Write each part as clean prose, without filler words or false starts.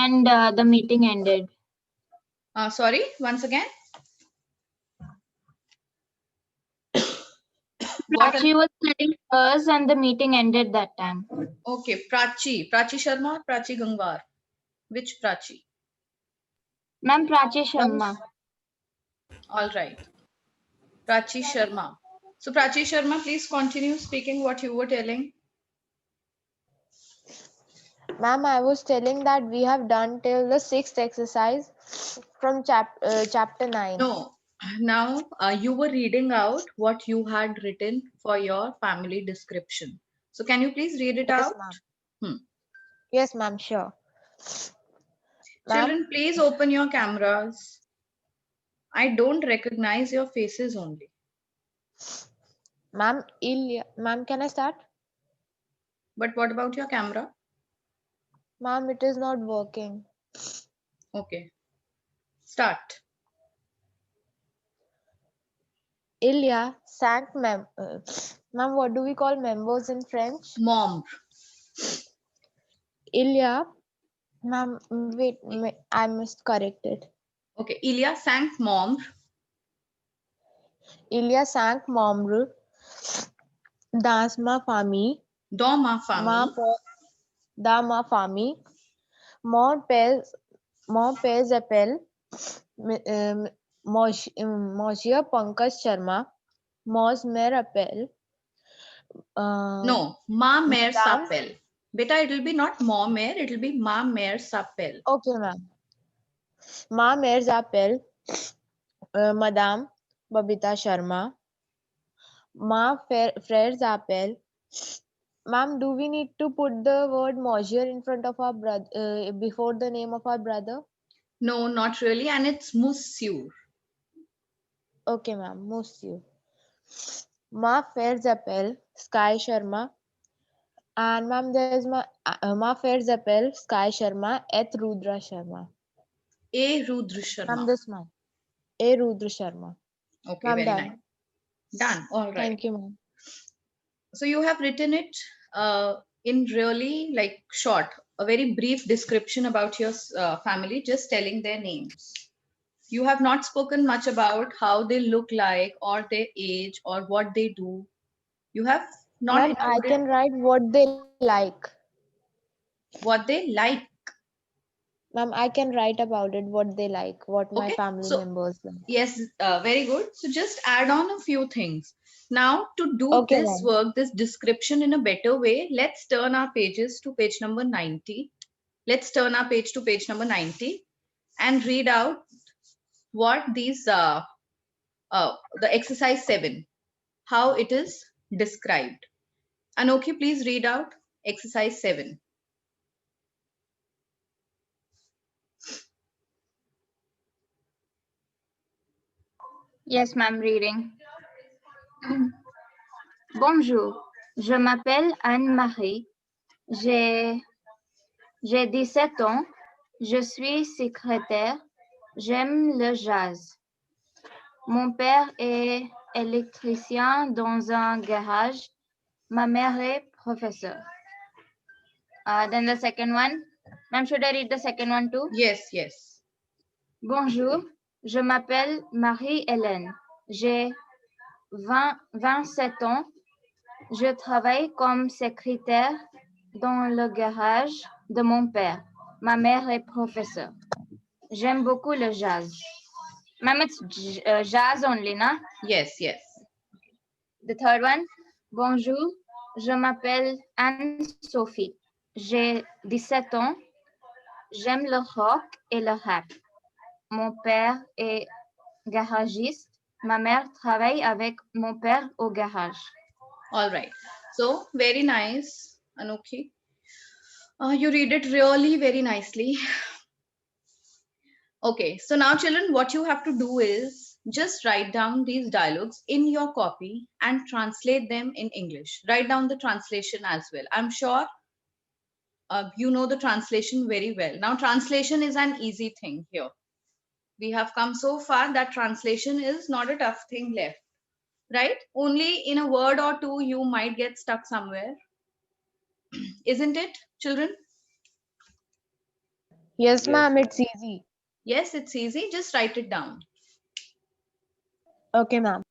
and the meeting ended. Sorry, once again. What? Prachi was studying first and the meeting ended that time. Okay, Prachi. Prachi Sharma or Prachi Gangwar? Which Prachi? Ma'am, Prachi Sharma. All right. Prachi Sharma. So Prachi Sharma, please continue speaking what you were telling. Ma'am, I was telling that we have done till the 6th exercise from chapter 9. No, now you were reading out what you had written for your family description. So can you please read it Yes, out? ma'am. Yes, ma'am, sure. Ma'am, Children, please open your cameras. I don't recognize your faces only. ma'am, ma'am, can I start? But what about your camera? Ma'am, it is not working. Okay. Start. Ilya sank ma'am, what do we call members in French? Mom. Ilya, ma'am, wait, I must correct it. Okay. Ilya sank mom. Ilya sank membre dans ma famille, Dans ma famille. dans ma famille. Mon père s'appelle Monsieur Pankaj Sharma. Mon mère appelle. No, ma mère Madame. s'appelle. Beta, it will be not mon mère, it will be ma mère s'appelle. Okay, ma'am. Ma mère s'appelle Madame Babita Sharma. Ma frère s'appelle. Ma'am, do we need to put the word Monsieur in front of our brother before the name of our brother? No, not really, and it's monsieur. Okay, ma'am. Monsieur. Ma frère s'appelle Sky Sharma. And ma'am, there's ma frère s'appelle Sky Sharma et Rudra Sharma. A Rudra Sharma. Ma'am, this ma'am. A Rudra Sharma. Okay, Ma'am, very done. nice. Done. All right. Thank you, ma'am. So you have written it in really like short, a very brief description about your family, just telling their names. You have not spoken much about how they look like or their age or what they do. You have not Ma'am, I included can write what they like. what they like. Ma'am, I can write about it what they like, what my Okay, family so members like. yes, very good. So just add on a few things. Now to do Okay, this ma'am. work, this description in a better way, let's turn our pages to page number 90. Let's turn our page to page number 90 and read out what these, the exercise 7, how it is described. Anokhi, please read out exercise 7. Yes, ma'am, reading. Bonjour, je m'appelle Anne-Marie. J'ai 17 ans. Je suis secrétaire. J'aime le jazz. Mon père est électricien dans un garage. Ma mère est professeur. Then the second one. Ma'am, should I read the second one too? Yes, yes. Bonjour, je m'appelle Marie-Hélène. J'ai 27 ans. Je travaille comme secrétaire dans le garage de mon père. Ma mère est professeure. J'aime beaucoup le jazz. Ma'am, it's jazz only, na? Yes, yes. The third one. Bonjour, je m'appelle Anne-Sophie. J'ai 17 ans. J'aime le rock et le rap. Mon père est garagiste. Ma mère travaille avec mon père au garage. All right. So very nice, Anokhi. You read it really very nicely. Okay, so now children, what you have to do is just write down these dialogues in your copy and translate them in English. Write down the translation as well. I'm sure you know the translation very well. Now, translation is an easy thing here. We have come so far that translation is not a tough thing left, right? Only in a word or two, you might get stuck somewhere. Isn't it, children? Yes, ma'am, it's easy. Yes, it's easy. Just write it down. Okay, ma'am.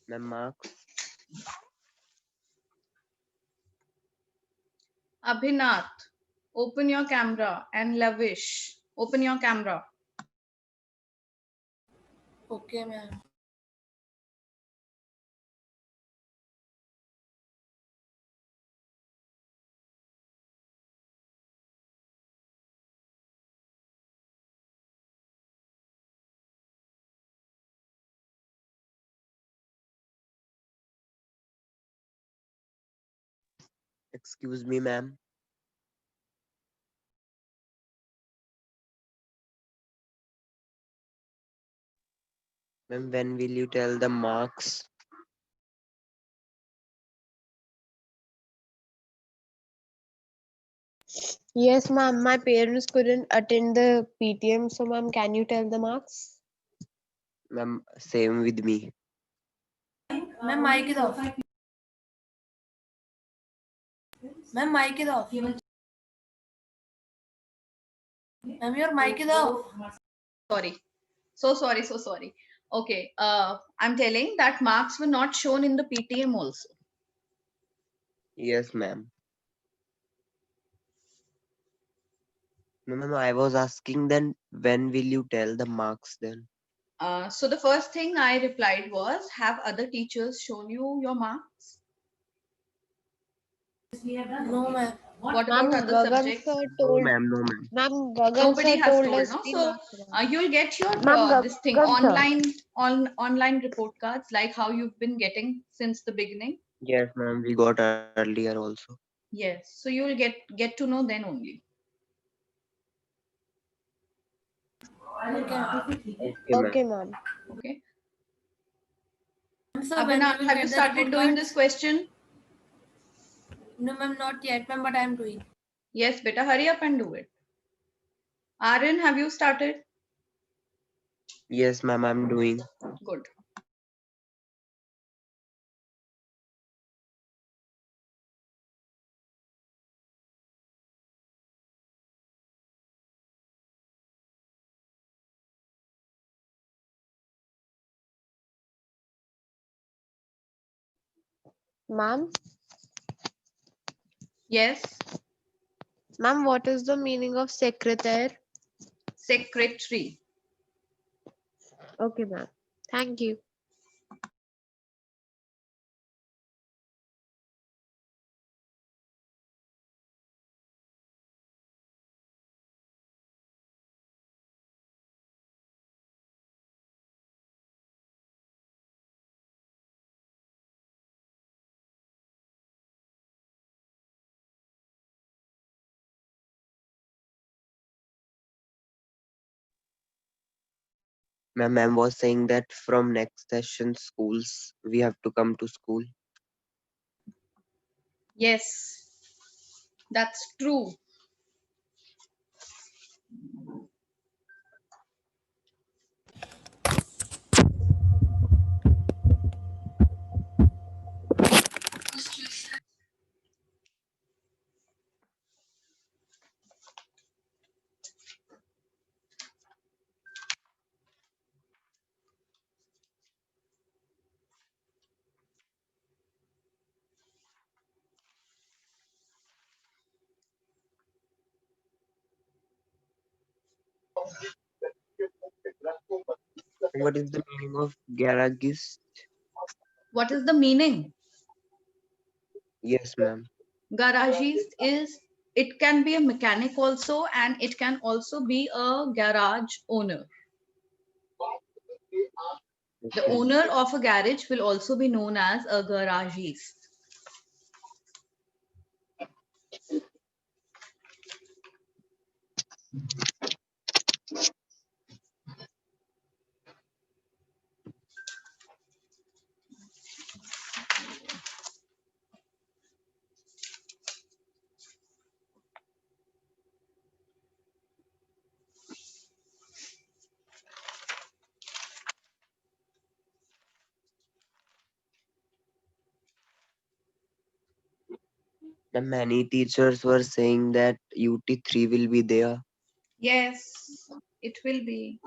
Ma'am, marks. Abhinath, open your camera, and Lavish, open your camera. Okay, ma'am. Excuse me, ma'am. Ma'am, when will you tell the marks? Yes, ma'am, my parents couldn't attend the PTM, so ma'am, can you tell the marks? Ma'am, same with me. Ma'am, mic is off. Ma'am, mic is off. Ma'am, your mic is off. Sorry. So sorry, so sorry. Okay. I'm telling that marks were not shown in the PTM also. Yes, ma'am. No, ma'am, I was asking then when will you tell the marks then? So the first thing I replied was, have other teachers shown you your marks? No, ma'am. What Ma'am, about other Gagan subjects? sir No, told, ma'am, no, ma'am. ma'am, Gagan Nobody sir has told told, us no? the So marks. you'll get your Ma'am, this thing Gagan sir. online report cards, like how you've been getting since the beginning. Yes, ma'am, we got earlier also. Yes. So you'll get to know then only. Okay, ma'am. Okay, Okay, ma'am. ma'am. Okay. So when Abhinav, will have you get the started report doing cards? this question? No, ma'am, not yet, ma'am, but I am doing. Yes, beta, hurry up and do it. Aryan, have you started? Yes, ma'am, I'm doing. Good. Ma'am, Yes. ma'am, what is the meaning of secretary? Secretary. Okay, ma'am. Thank you. Ma'am was saying that from next session schools, we have to come to school. Yes. That's true. What is the meaning of garagist? What is the meaning? Yes, ma'am. Garagist is, it can be a mechanic also, and it can also be a garage owner. The Okay. owner of a garage will also be known as a garagist. The many teachers were saying that UT3 will be there. Yes, it will be.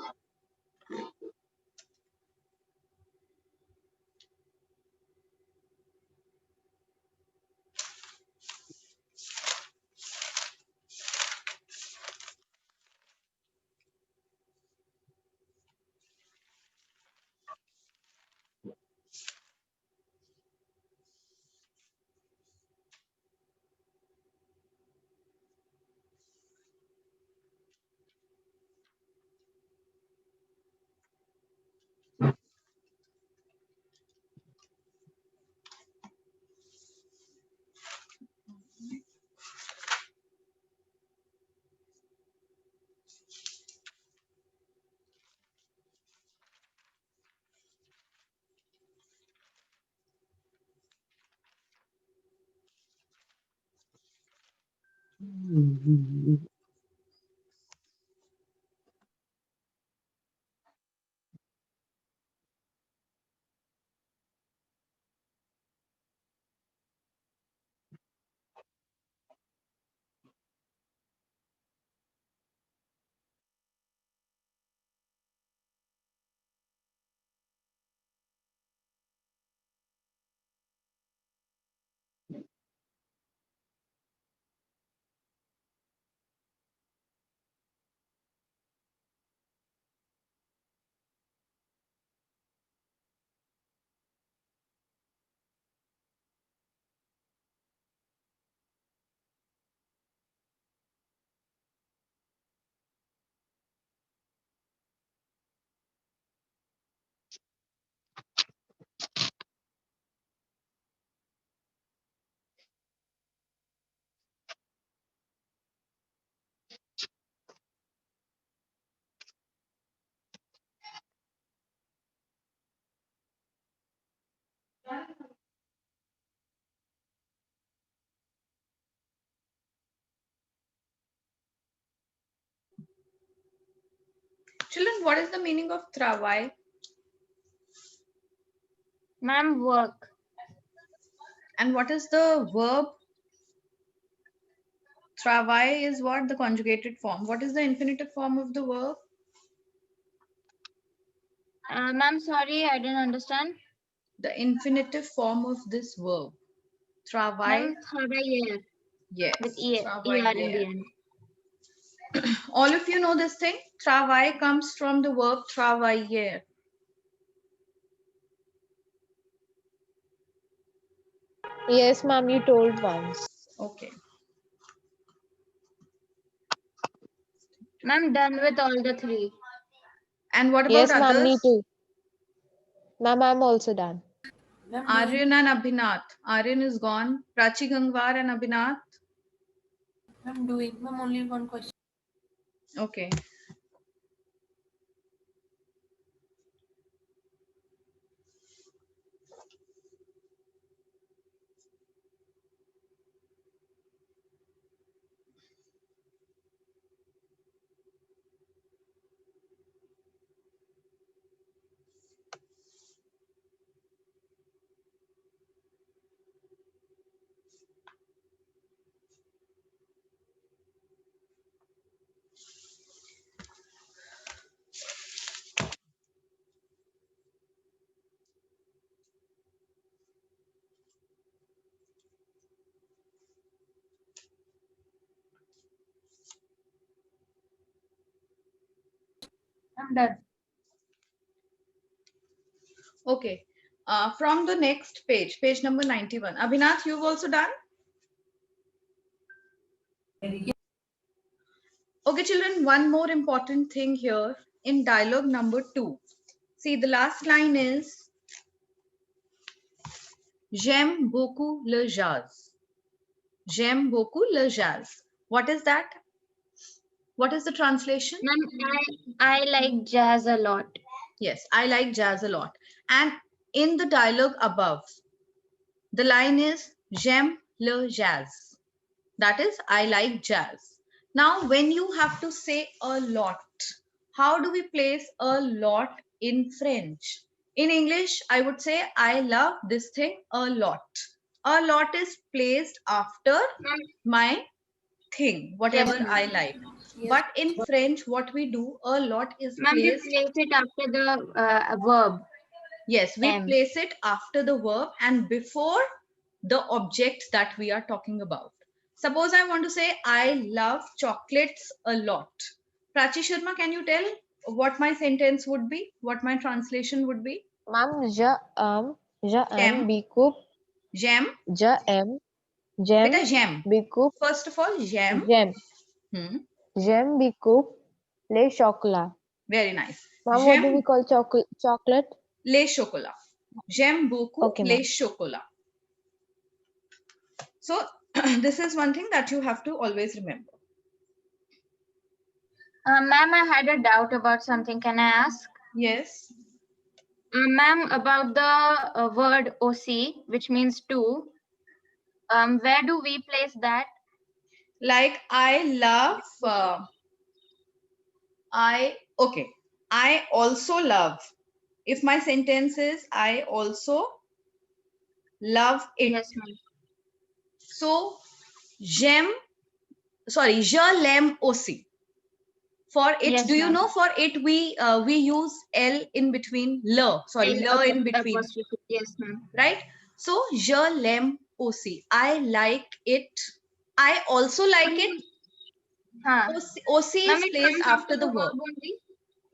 Children, what is the meaning of travail? Ma'am, work. And what is the verb? Travail is what? The conjugated form. What is the infinitive form of the verb? Ma'am, sorry, I didn't understand. The infinitive form of this verb. Travail. Ma'am, travailler Yes. with ER in Travailler. the end. All of you know this thing? Travail comes from the verb travailler. Yes, ma'am, you told once. Okay. Ma'am, done with all the three. And what about Yes, ma'am, me others? too. Ma'am, I'm also done. Ma'am, Aryan and Abhinath. Aryan is gone. Prachi Gangwar and Abhinath. I'm doing. Ma'am, only one question. Okay. I'm done. Okay. From the next page, page number 91. Abhinath, you've also done? Okay, children, one more important thing here in dialogue number 2. See, the last line is J'aime beaucoup le jazz. J'aime beaucoup le jazz. What is that? What is the translation? Ma'am, I like jazz a lot. Yes, I like jazz a lot. And in the dialogue above, the line is J'aime le jazz. That is, I like jazz. Now, when you have to say a lot, how do we place a lot in French? In English, I would say, I love this thing a lot. A lot is placed after Ma'am, my thing, whatever ma'am. I like. But in French, what we do, a lot is Ma'am, we placed. place it after the verb. Yes, we M. place it after the verb and before the object that we are talking about. Suppose I want to say, I love chocolates a lot. Prachi Sharma, can you tell what my sentence would be? What my translation would be? Ma'am, J'aime, beaucoup, j'aime, j'aime, beta j'aime. beaucoup, First of all, j'aime. Hmm. j'aime beaucoup les chocolats. Very nice. Ma'am, what do we J'aime call chocolate? les chocolats. J'aime beaucoup Okay, ma'am. les chocolats. So this is one thing that you have to always remember. Ma'am, I had a doubt about something. Can I ask? Yes. Ma'am, about the word OC, which means two, where do we place that? Like I love, I also love. If my sentence is I also love it. Yes, ma'am. So je l'aime aussi. For it, Yes, do you ma'am. know for it we use L in between, L in between, Apostrophe. Yes, ma'am. right? So je l'aime aussi. I like it. I also like it. Huh. OC Ma'am, is it placed comes after the verb. only?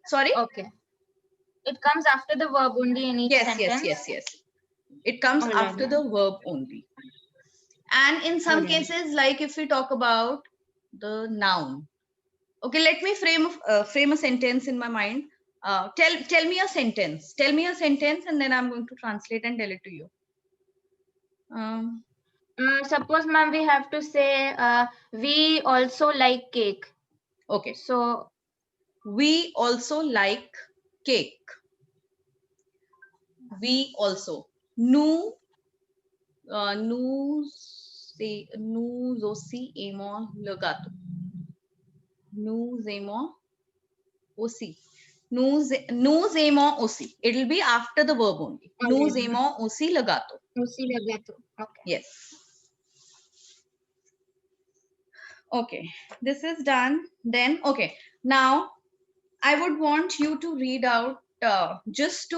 Sorry? Okay. It comes after the verb only in each sentence? Yes. It comes All right, after ma'am. the verb only. And in some Alright. cases, like if we talk about the noun. Okay, let me frame a sentence in my mind. Tell me a sentence. Tell me a sentence and then I'm going to translate and tell it to you. Suppose, ma'am, we have to say, we also like cake. Okay. So, We also like cake. We also. Nous aussi aimons le gâteau. Nous aimons aussi. Nous aimons aussi. It will be after the verb only. Nous aimons aussi le gâteau. aussi le gâteau. Okay. Yes. Okay, this is done. Then, okay, now I would want you to read out just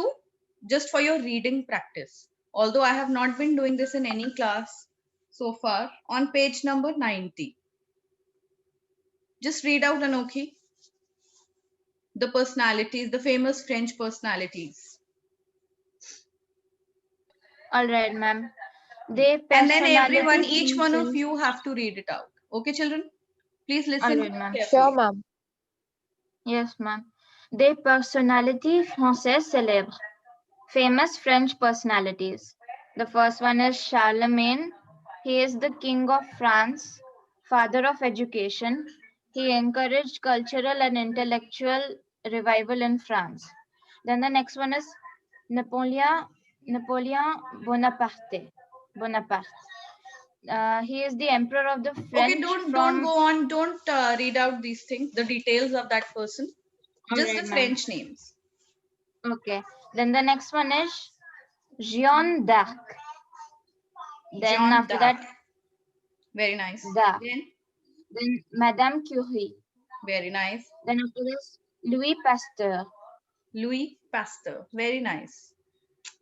for your reading practice. Although I have not been doing this in any class so far, on page number 90. Just read out, Anokhi, the personalities, the famous French personalities. All right, ma'am. They And then everyone, personality each one of functions- you have to read it out. Okay, children? Please All listen right, ma'am. carefully. Sure, ma'am. Yes, ma'am. Des personnalités françaises célèbres. Famous French personalities. The first one is Charlemagne. He is the king of France, father of education. He encouraged cultural and intellectual revival in France. Then the next one is Napoleon Bonaparte. He is the emperor of the French. Okay, don't go on. Don't read out these things, the details of that person. Just Alright, the ma'am. French names. Okay. Then the next one is Jeanne d'Arc. Then Jeanne after d'Arc. that, Very nice. d'Arc. Then, Then Madame Curie. very nice. Then after this, Louis Pasteur. Louis Pasteur. Very nice.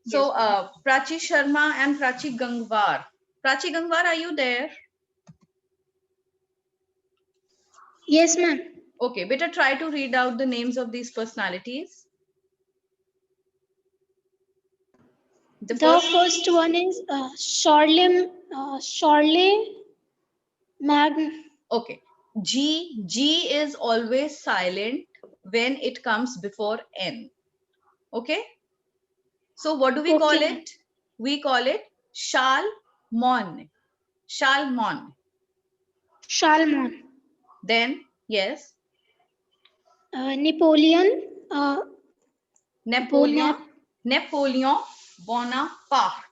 Yes, So, ma'am. Prachi Sharma and Prachi Gangwar. Prachi Gangwar, are you there? Yes, ma'am. Okay, better try to read out the names of these personalities. The first one is Charlemagne. Okay. G is always silent when it comes before N. Okay. So what do we call Okay. it? We call it Charlemagne. Charlemagne. Charlemagne. Then, yes, Napoleon. Napoleon Bonaparte.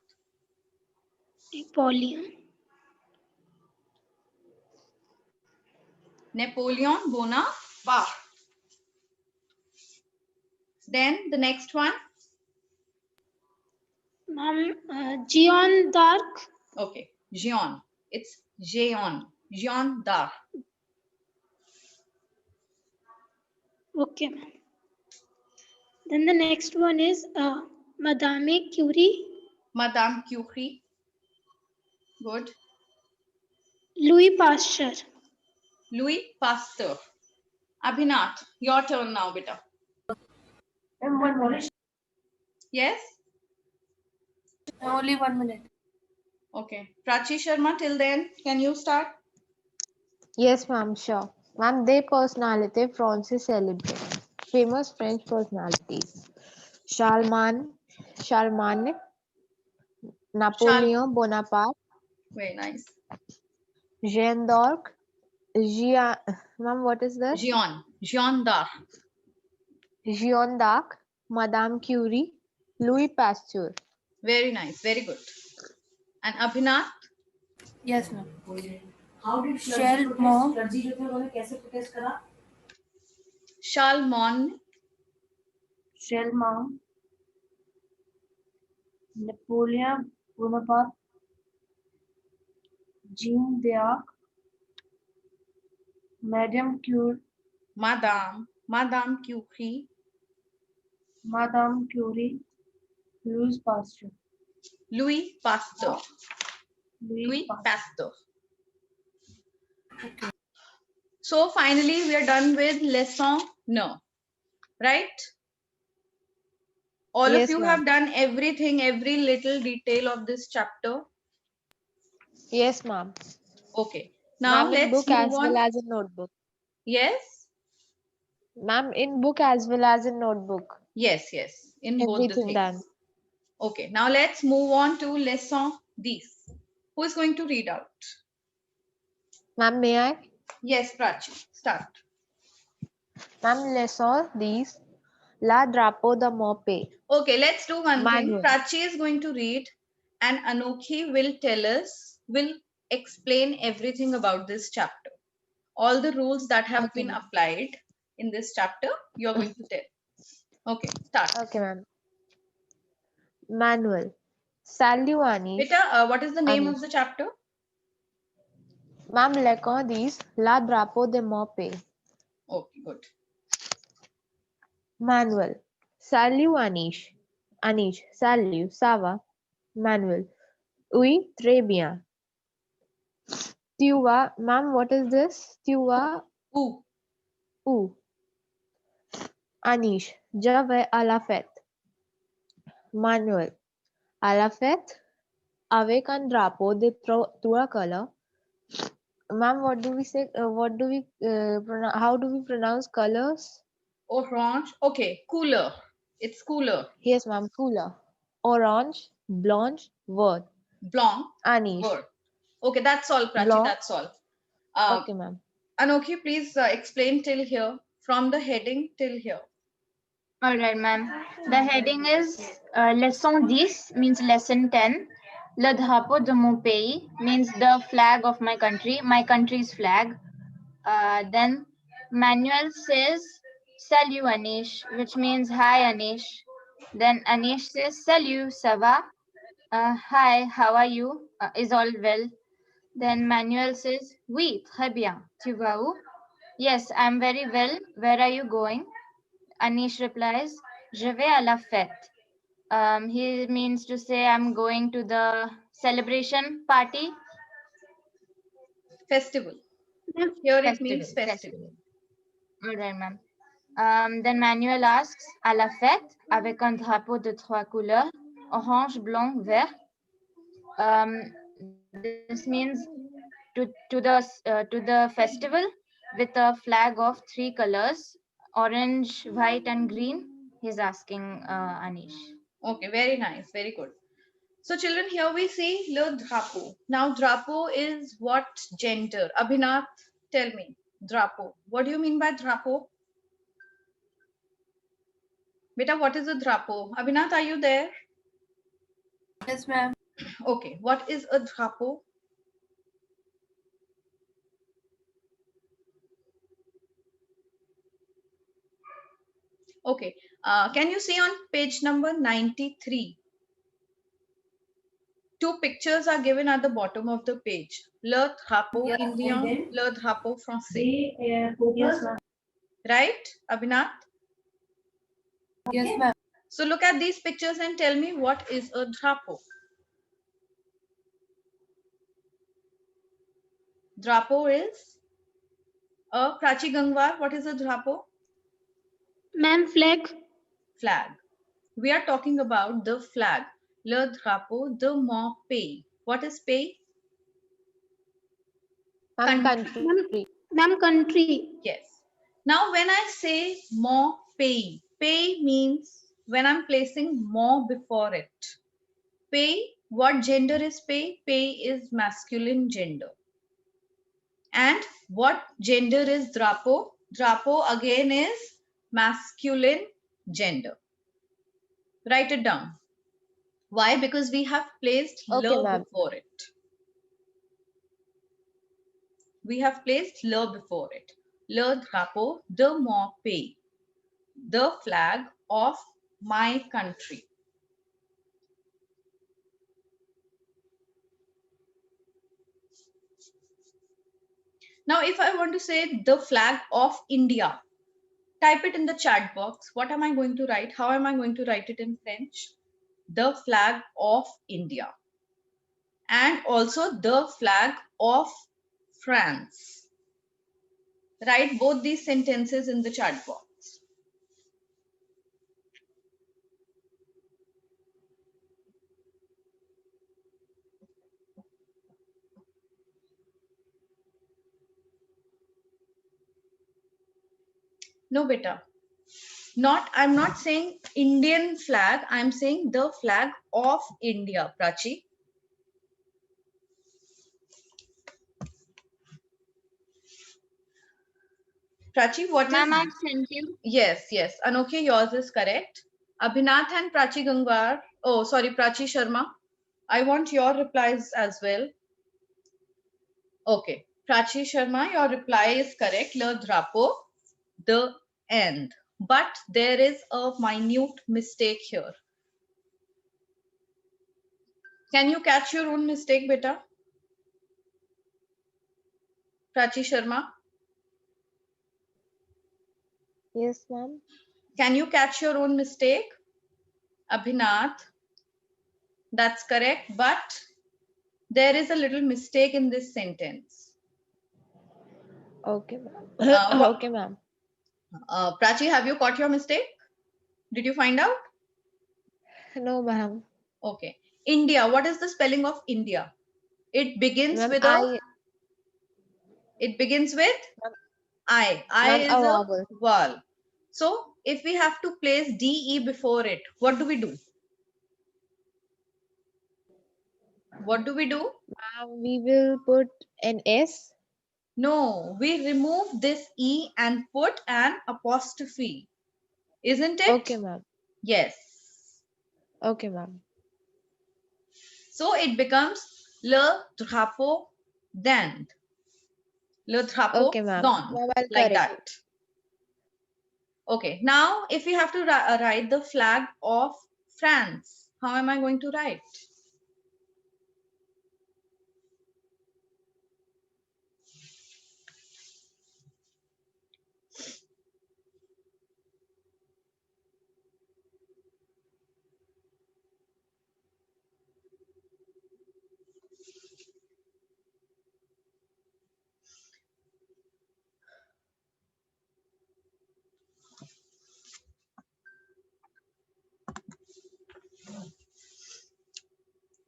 Napoleon Bonaparte. Then the next one. Ma'am, Jeanne d'Arc. Okay, Jeon. It's Jeon. Jeon Dar. Okay, ma'am. Then the next one is Madame Curie, Madame Curie. Good. Louis Pasteur. Louis Pasteur. Abhinath, your turn now, beta. Yes? Only 1 minute. Okay. Prachi Sharma, till then, can you start? Yes, ma'am, sure. Ma'am, des personnalités françaises célèbres. Famous French personalities. Charlemagne, Napoleon Bonaparte, Very nice. Jeanne d'Arc, ma'am, what is this? Jean d'Arc. Jeanne d'Arc, Madame Curie, Louis Pasteur. Very nice. Very good. And Abhinath? Yes, ma'am. Shelmo, Charlemagne, Charlemagne, Napoleon Bonaparte, Jeanne d'Arc, Madame Curie, Madame Curie, Madame Curie, Louis Pasteur. Louis Pasteur. Louis Louis Pasteur. Pasteur. So finally, we are done with lesson no. Right? All Yes, of you ma'am. have done everything, every little detail of this chapter. Yes, ma'am. Okay. Now Ma'am, in let's book as move well on. as in notebook. Yes? Ma'am, in book as well as in notebook. Yes, yes. In both the Everything things. done. Okay. Now let's move on to lesson these. Who is going to read out? Ma'am, may I? Yes, Prachi. Start. Ma'am, leçon 10. La drapeau de mon pays. Okay, let's do one thing. Manual. Prachi is going to read and Anokhi will tell us, will explain everything about this chapter. All the rules that have Okay, been ma'am. applied in this chapter, you're going to tell. Okay, start. Okay, ma'am. Manual. Salut, Anish. Beta, what is the name Anish. of the chapter? Ma'am, leçon 10. La drapeau de mon pays. Okay, good. Manual. Salut, Anish. Anish. Salut. Ça va? Manual. Oui, très bien. Tu vas, ma'am, what is this? Tu vas Ooh. où? Anish. Je vais à la fête. Manuel. À la fête? Avec un drapeau de trois couleurs. Ma'am, what do we say? How do we pronounce colors? Orange. Okay, cooler. It's cooler. Yes, ma'am. Cooler. Orange, blanche, vert. Blanc. Anish. Word. Okay, that's all, Prachi. Blanc. That's all. Okay, ma'am. Anokhi, please explain till here, from the heading till here. All right, ma'am. The heading is Leçon 10 means lesson 10. Le drapeau de mon pays means the flag of my country's flag. Then Manuel says Salut Anish, which means hi Anish. Then Anish says Salut, ça va? Hi, how are you? Is all well? Then Manuel says Oui, très bien. Tu vas où? Yes, I'm very well. Where are you going? Anish replies, Je vais à la fête. He means to say I'm going to the celebration party. Festival. Here it Festival, means festival. All right, ma'am. Then Manuel asks, à la fête, avec un drapeau de trois couleurs, orange, blanc, vert. This means to the festival with a flag of three colors, orange, white, and green. He's asking Anish. Okay, very nice, very good. So children, here we see le drapeau. Now drapeau is what gender? Abhinath, tell me, drapeau. What do you mean by drapeau? Beta, what is a drapeau? Abhinath, are you there? yes, ma'am. Okay, what is a drapeau? Okay, can you see on page number 93? Two pictures are given at the bottom of the page. Le drapeau Yeah, indien, and then le drapeau français. they focus. Yes, ma'am. Right, Abhinath? Yes, ma'am. So look at these pictures and tell me what is a drapeau. Drapeau is a Prachi Gangwar. What is a drapeau? Ma'am, flag. Flag. We are talking about the flag. Le drapeau de mon pays. What is pays? Ma'am, Country. country. Ma'am, country. Yes. Now, when I say mon pays, pays means when I'm placing mon before it. Pays, what gender is pays? Pays is masculine gender. And what gender is drapeau? Drapeau again is masculine gender. Write it down. Why? Because we have placed Okay, le ma'am. before it. We have placed le before it. Le drapeau de mon pays. The flag of my country. Now, if I want to say the flag of India, type it in the chat box. What am I going to write? How am I going to write it in French? The flag of India. And also the flag of France. Write both these sentences in the chat box. No, beta. I'm not saying Indian flag. I'm saying the flag of India, Prachi. Prachi, what is? Ma'am, I've sent you. Yes, yes. Anokhi, yours is correct. Abhinath and Prachi Gangwar. Oh, sorry, Prachi Sharma. I want your replies as well. Okay. Prachi Sharma, your reply is correct. Le drapeau, the end. But there is a minute mistake here. Can you catch your own mistake, beta? Prachi Sharma, Yes, ma'am. can you catch your own mistake? Abhinath, that's correct. But there is a little mistake in this sentence. Okay, ma'am. What- Okay, ma'am. Prachi, have you caught your mistake? Did you find out? No, ma'am. Okay. India. What is the spelling of India? It begins Ma'am, with It begins with Ma'am, I. I ma'am, is a a vowel. vowel. So if we have to place DE before it, what do we do? What do we do? Ma'am, we will put an S. No, we remove this E and put an apostrophe. Isn't it? Okay, ma'am. Yes. Okay, ma'am. So it becomes le drapeau d'Inde. Le drapeau Okay, ma'am. d'Inde. Ma'am, I'll Like correct that. it. Okay. Now, if we have to write the flag of France, how am I going to write?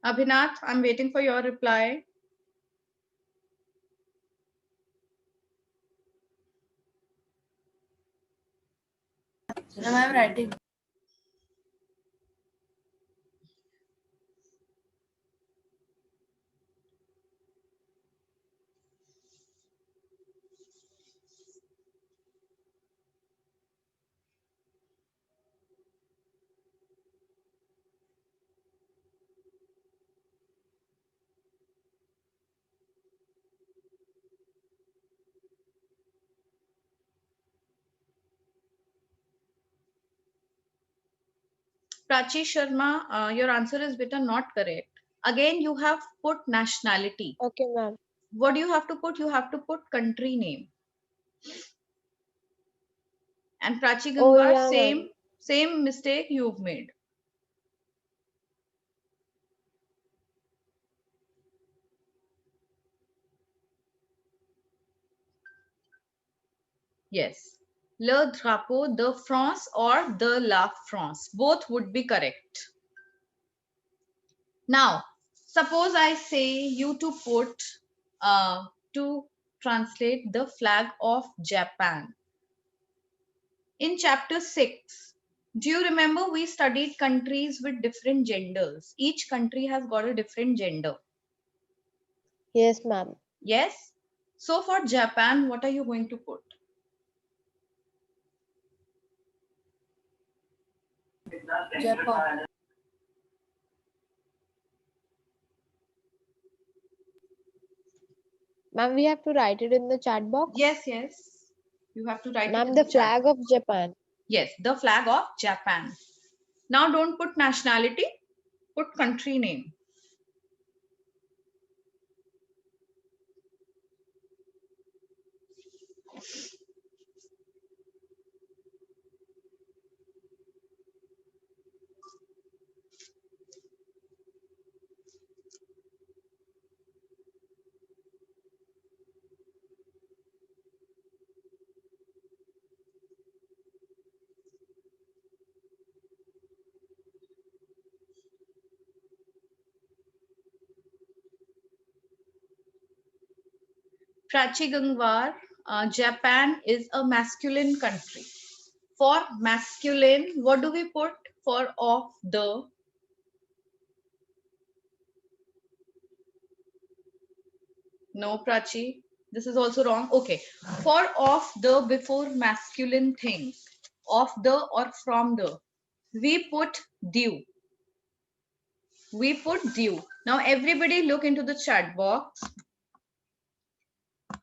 Abhinath, I'm waiting for your reply. Now I'm writing. Prachi Sharma, your answer is better not correct. Again, you have put nationality. Okay, ma'am. What do you have to put? You have to put country name. And Prachi Oh, Gangwar, yeah, ma'am. same mistake you've made. Yes. Le drapeau de France or de la France. Both would be correct. Now, suppose I say you to put, to translate the flag of Japan. In chapter 6, do you remember we studied countries with different genders? Each country has got a different gender. Yes, ma'am. Yes? So for Japan, what are you going to put? Japan. Ma'am, we have to write it in the chat box. Yes, yes. You have to write it Ma'am, in the the chat. flag of Japan. Yes, the flag of Japan. Now don't put nationality, put country name. Prachi Gangwar, Japan is a masculine country. For masculine, what do we put for of the? No, Prachi, this is also wrong. Okay, for of the before masculine things, of the or from the, we put due. We put due. Now everybody look into the chat box.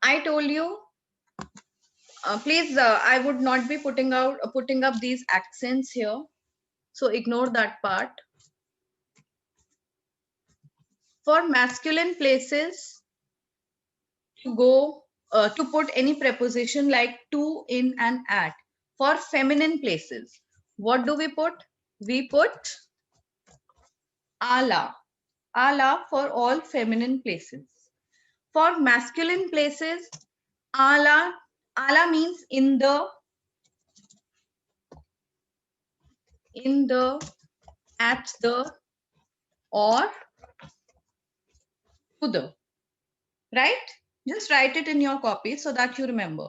I told you, please, I would not be putting up these accents here. So ignore that part. For masculine places, to put any preposition like to, in, and at. For feminine places, what do we put? We put ala. Ala for all feminine places. For masculine places, ala means in the, at the, or to the. Right? Just write it in your copy so that you remember.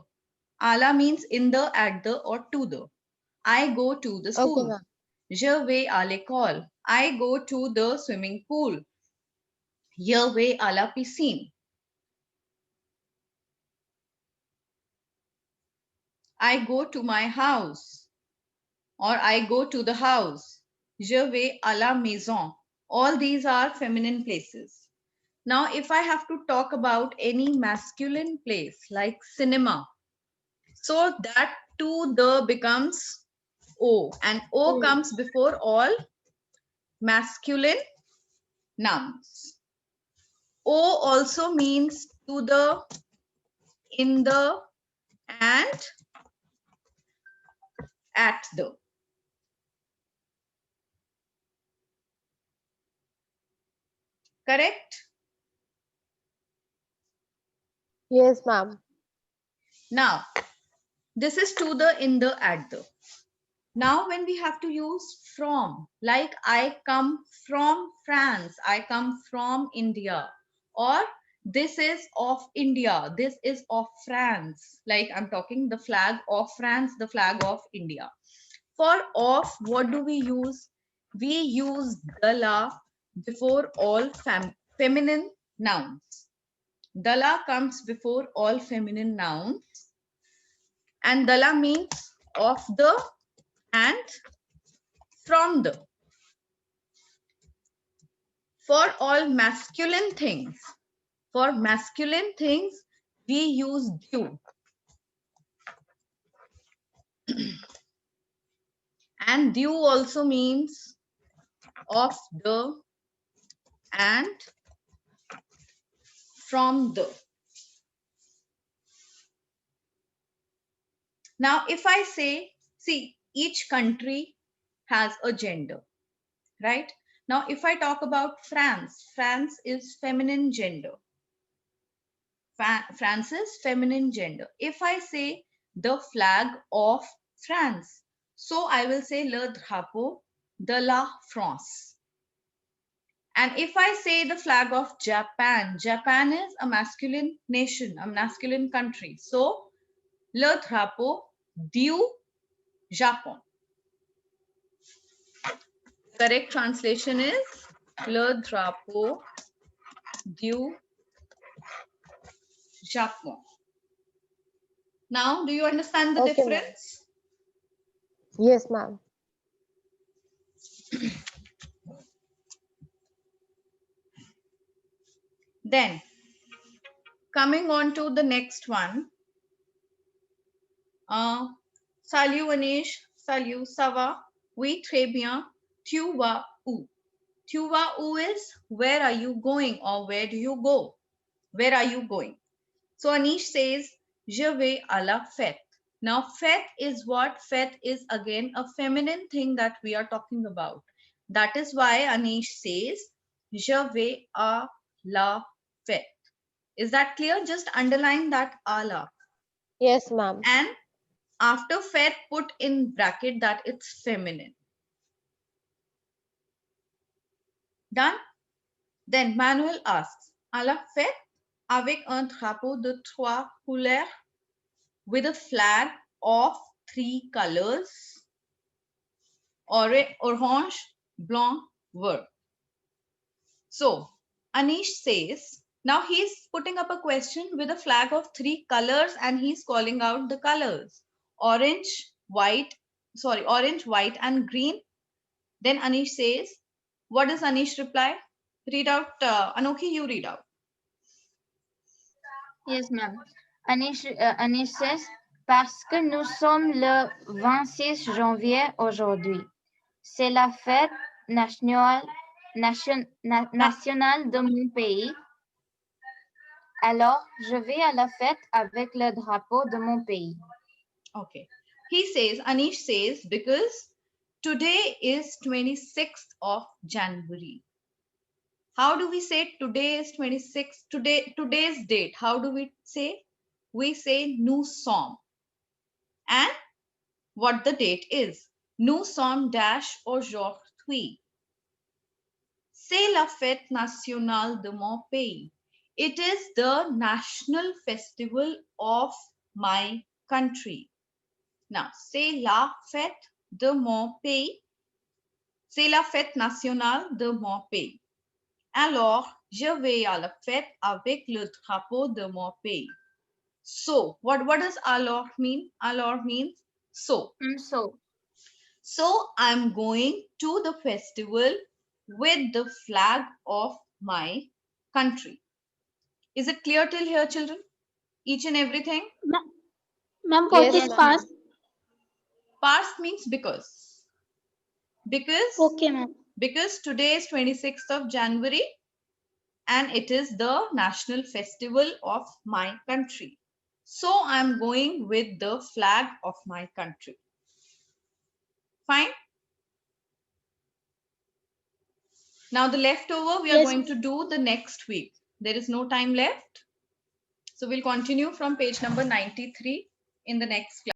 Ala means in the, at the, or to the. I go to the Okay, school. ma'am. Je vais à l'école. I go to the swimming pool. Je vais à la piscine. I go to my house. Or I go to the house. Je vais à la maison. All these are feminine places. Now, if I have to talk about any masculine place like cinema, so that to the becomes O, and O comes before all masculine nouns. O also means to the, in the, and at the. Correct? Yes, ma'am. Now, this is to the, in the, at the. Now, when we have to use from, like I come from France, I come from India, or this is of India, this is of France, like I'm talking the flag of France, the flag of India. For of, what do we use? We use dala before all feminine nouns. Dala comes before all feminine nouns, and dala means of the and from the. For all masculine things, we use due. And due also means of the and from the. Now, if I say, see, each country has a gender, right? Now, if I talk about France, France is feminine gender. France is feminine gender. If I say the flag of France, so I will say le drapeau de la France. And if I say the flag of Japan, Japan is a masculine nation, a masculine country. So le drapeau du Japon. Correct translation is le drapeau du Japon. Now, do you understand the Okay, ma'am. difference? Yes, ma'am. Then, coming on to the next one. Salut Anish, salut, ça va? Oui, très bien. Tu vas où? Tu vas où is where are you going or where do you go? Where are you going? So Anish says, je vais à la fête. Now, fête is what? Fête is again a feminine thing that we are talking about. That is why Anish says, je vais à la fête. Is that clear? Just underline that à la. Yes, ma'am. And after fête, put in bracket that it's feminine. Done? Then Manuel asks, à la fête avec un drapeau de 3 couleurs with a flag of 3 colors, orange, blanc, vert. So Anish says, now he's putting up a question with a flag of 3 colors and he's calling out the colors. Orange, white, and green. Then Anish says, what does Anish reply? Read out, Anokhi, you read out. Yes, ma'am. Anish says, parce que nous sommes le 26 janvier aujourd'hui. C'est la fête nationale de mon pays. Alors, je vais à la fête avec le drapeau de mon pays. Okay. Anish says, because today is 26th of January. How do we say today is 26th? Today's date. How do we say? We say nous sommes. And what the date is. Nous sommes aujourd'hui. C'est la fête nationale de mon pays. It is the national festival of my country. Now, c'est la fête de mon pays. C'est la fête nationale de mon pays. Alors, je vais à la fête avec le drapeau de mon pays. So, what does alors mean? Alors means so. So, I'm going to the festival with the flag of my country. Is it clear till here, children? Each and everything? Ma'am, what Yes, is ma'am. past? Past means because. Okay, ma'am. Because today is 26th of January and it is the national festival of my country. So I'm going with the flag of my country. Fine. Now the leftover we are Yes. going to do the next week. There is no time left. So we'll continue from page number 93 in the next class.